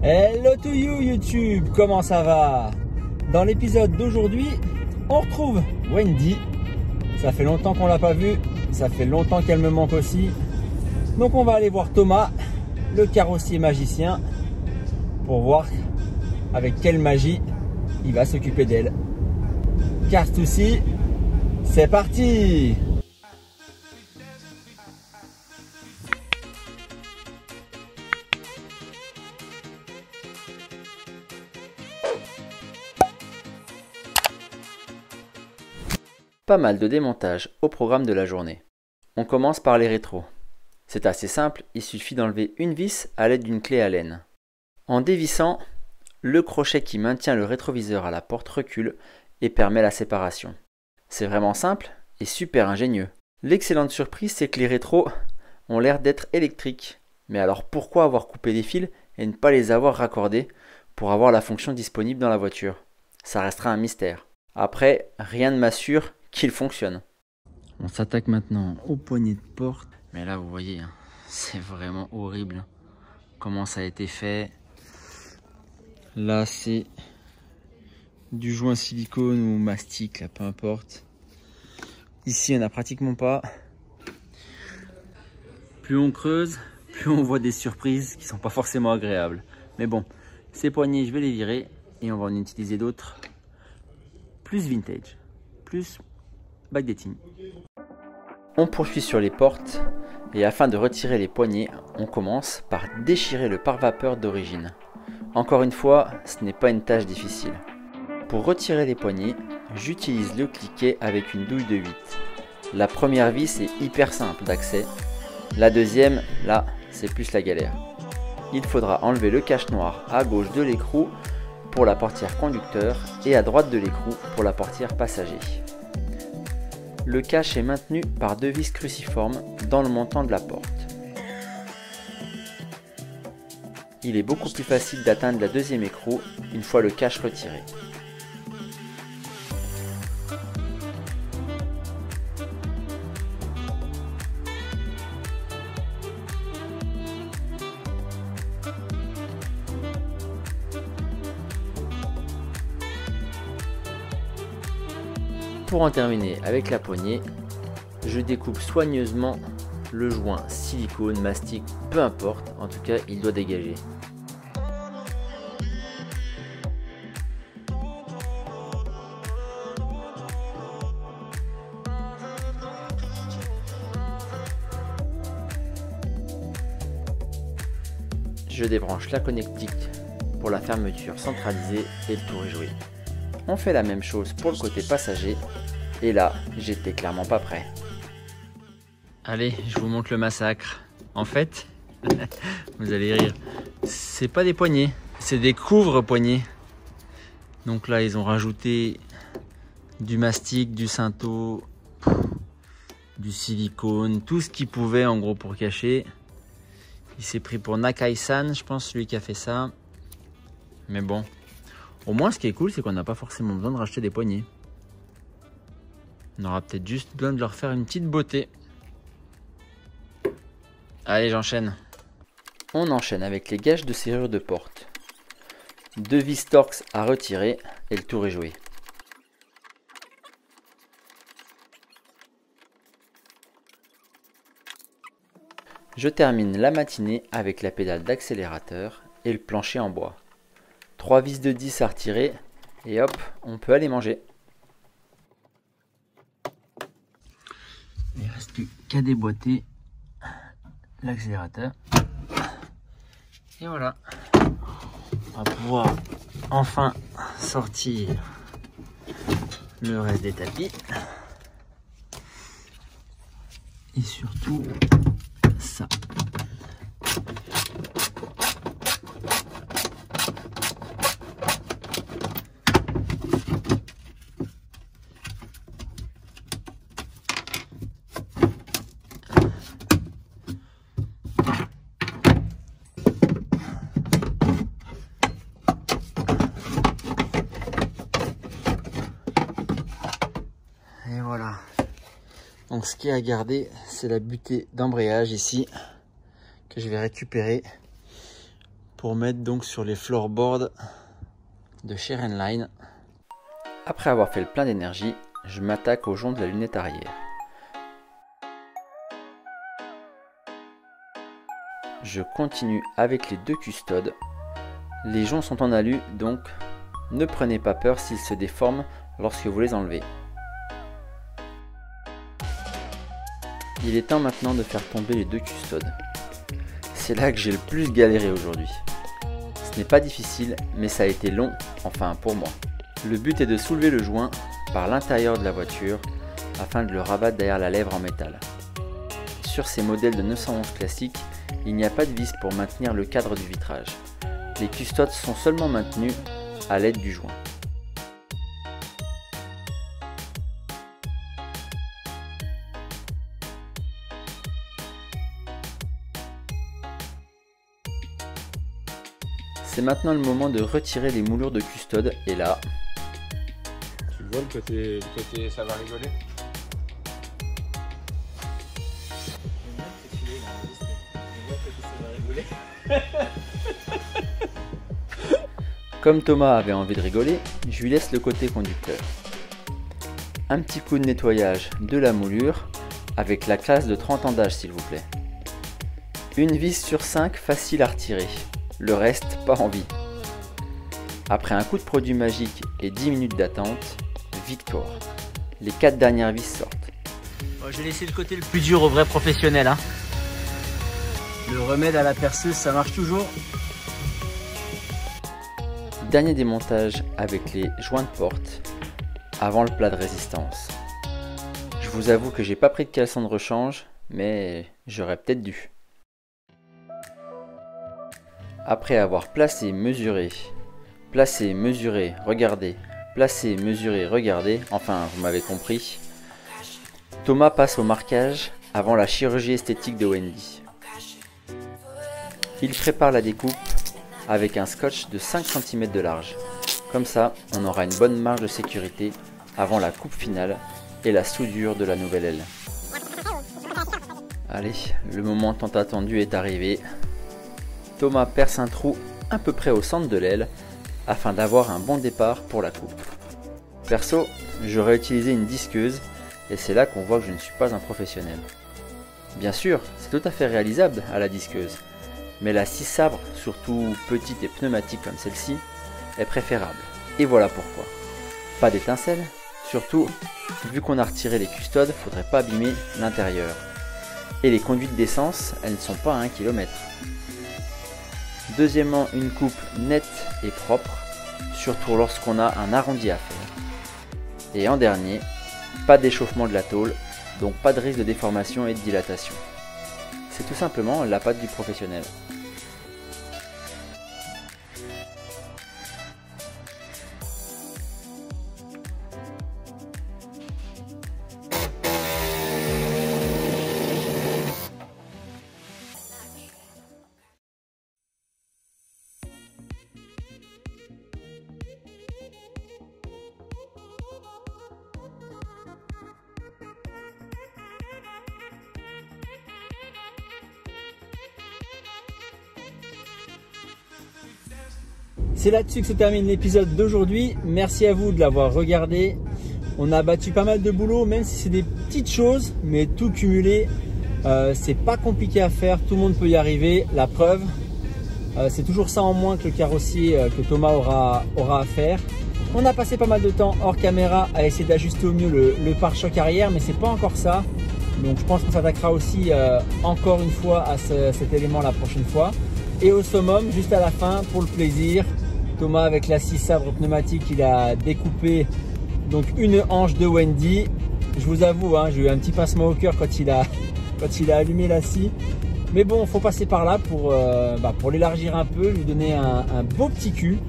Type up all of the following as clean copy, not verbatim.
Hello to you YouTube, comment ça va? Dans l'épisode d'aujourd'hui, on retrouve Wendy. Ça fait longtemps qu'on l'a pas vue, ça fait longtemps qu'elle me manque aussi. Donc on va aller voir Thomas, le carrossier magicien, pour voir avec quelle magie il va s'occuper d'elle. Car souci, c'est parti! Pas mal de démontage au programme de la journée. On commence par les rétros. C'est assez simple, il suffit d'enlever une vis à l'aide d'une clé Allen. En dévissant, le crochet qui maintient le rétroviseur à la porte recule et permet la séparation. C'est vraiment simple et super ingénieux. L'excellente surprise, c'est que les rétros ont l'air d'être électriques. Mais alors pourquoi avoir coupé les fils et ne pas les avoir raccordés pour avoir la fonction disponible dans la voiture? Ça restera un mystère. Après, rien ne m'assure qu'il fonctionne. On s'attaque maintenant au poignet de porte. Mais là, vous voyez, c'est vraiment horrible comment ça a été fait. Là, c'est du joint silicone ou mastic, là, peu importe. Ici, il n'y en a pratiquement pas. Plus on creuse, plus on voit des surprises qui sont pas forcément agréables. Mais bon, ces poignets, je vais les virer et on va en utiliser d'autres plus vintage, plus backdating. On poursuit sur les portes et afin de retirer les poignées, on commence par déchirer le pare-vapeur d'origine. Encore une fois, ce n'est pas une tâche difficile. Pour retirer les poignées, j'utilise le cliquet avec une douille de 8. La première vis est hyper simple d'accès. La deuxième, là, c'est plus la galère. Il faudra enlever le cache noir à gauche de l'écrou pour la portière conducteur et à droite de l'écrou pour la portière passager. Le cache est maintenu par deux vis cruciformes dans le montant de la porte. Il est beaucoup plus facile d'atteindre la deuxième écrou une fois le cache retiré. Pour en terminer avec la poignée, je découpe soigneusement le joint silicone, mastic, peu importe, en tout cas il doit dégager. Je débranche la connectique pour la fermeture centralisée et le tour est joué. On fait la même chose pour le côté passager et là j'étais clairement pas prêt. Allez, je vous montre le massacre. En fait, vous allez rire, c'est pas des poignées, c'est des couvre-poignées. Donc là ils ont rajouté du mastic, du cinto, du silicone, tout ce qu'ils pouvaient en gros pour cacher. Il s'est pris pour Nakai-san, je pense, celui qui a fait ça. Mais bon, au moins ce qui est cool, c'est qu'on n'a pas forcément besoin de racheter des poignées. On aura peut-être juste besoin de leur faire une petite beauté. Allez, j'enchaîne. On enchaîne avec les gâches de serrure de porte. Deux vis Torx à retirer et le tour est joué. Je termine la matinée avec la pédale d'accélérateur et le plancher en bois. 3 vis de 10 à retirer et hop, on peut aller manger. Il ne reste plus qu'à déboîter l'accélérateur. Et voilà, on va pouvoir enfin sortir le reste des tapis. Et surtout ça. Et voilà. Donc ce qui est à garder, c'est la butée d'embrayage ici que je vais récupérer pour mettre donc sur les floorboards de chez Renline. Après avoir fait le plein d'énergie, je m'attaque au jonc de la lunette arrière. Je continue avec les deux custodes. Les joncs sont en alu, donc ne prenez pas peur s'ils se déforment lorsque vous les enlevez. Il est temps maintenant de faire tomber les deux custodes. C'est là que j'ai le plus galéré aujourd'hui. Ce n'est pas difficile, mais ça a été long, enfin pour moi. Le but est de soulever le joint par l'intérieur de la voiture afin de le rabattre derrière la lèvre en métal. Sur ces modèles de 911 classiques, il n'y a pas de vis pour maintenir le cadre du vitrage. Les custodes sont seulement maintenus à l'aide du joint. C'est maintenant le moment de retirer les moulures de custode et là... Tu vois le côté ça va rigoler. Comme Thomas avait envie de rigoler, je lui laisse le côté conducteur. Un petit coup de nettoyage de la moulure avec la classe de 30 ans d'âge s'il vous plaît. Une vis sur 5 facile à retirer, le reste pas envie. Après un coup de produit magique et 10 minutes d'attente, victoire. Les 4 dernières vis sortent. Bon, j'ai laissé le côté le plus dur au vrai professionnel. Hein. Le remède à la perceuse, ça marche toujours. Dernier démontage avec les joints de porte avant le plat de résistance. Je vous avoue que j'ai pas pris de caleçon de rechange, mais j'aurais peut-être dû. Après avoir placé, mesuré, regardé, placé, mesuré, regardé, enfin vous m'avez compris, Thomas passe au marquage avant la chirurgie esthétique de Wendy. Il prépare la découpe avec un scotch de 5 cm de large. Comme ça, on aura une bonne marge de sécurité avant la coupe finale et la soudure de la nouvelle aile. Allez, le moment tant attendu est arrivé. Thomas perce un trou à peu près au centre de l'aile afin d'avoir un bon départ pour la coupe. Perso, j'aurais utilisé une disqueuse et c'est là qu'on voit que je ne suis pas un professionnel. Bien sûr, c'est tout à fait réalisable à la disqueuse, mais la scie sabre, surtout petite et pneumatique comme celle-ci, est préférable. Et voilà pourquoi. Pas d'étincelles, surtout vu qu'on a retiré les custodes, faudrait pas abîmer l'intérieur. Et les conduites d'essence, elles ne sont pas à 1 km. Deuxièmement, une coupe nette et propre, surtout lorsqu'on a un arrondi à faire. Et en dernier, pas d'échauffement de la tôle, donc pas de risque de déformation et de dilatation. C'est tout simplement la patte du professionnel. C'est là-dessus que se termine l'épisode d'aujourd'hui. Merci à vous de l'avoir regardé. On a battu pas mal de boulot, même si c'est des petites choses, mais tout cumulé, c'est pas compliqué à faire, tout le monde peut y arriver. La preuve, c'est toujours ça en moins que le carrossier que Thomas aura à faire. On a passé pas mal de temps hors caméra à essayer d'ajuster au mieux le pare-choc arrière, mais c'est pas encore ça. Donc je pense qu'on s'attaquera aussi encore une fois à cet élément la prochaine fois. Et au summum, juste à la fin, pour le plaisir, Thomas avec la scie sabre pneumatique, il a découpé donc une hanche de Wendy. Je vous avoue, hein, j'ai eu un petit pincement au cœur quand il a allumé la scie. Mais bon, il faut passer par là pour l'élargir un peu, lui donner un beau petit cul.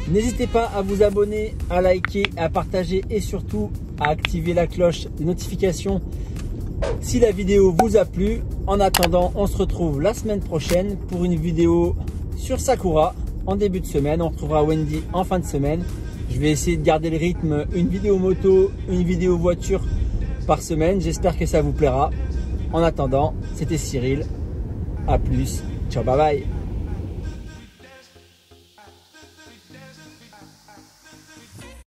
N'hésitez pas à vous abonner, à liker, à partager et surtout à activer la cloche des notifications si la vidéo vous a plu. En attendant, on se retrouve la semaine prochaine pour une vidéo sur Sakura. En début de semaine, on retrouvera Wendy en fin de semaine. Je vais essayer de garder le rythme, une vidéo moto, une vidéo voiture par semaine. J'espère que ça vous plaira. En attendant, c'était Cyril. A plus. Ciao, bye bye.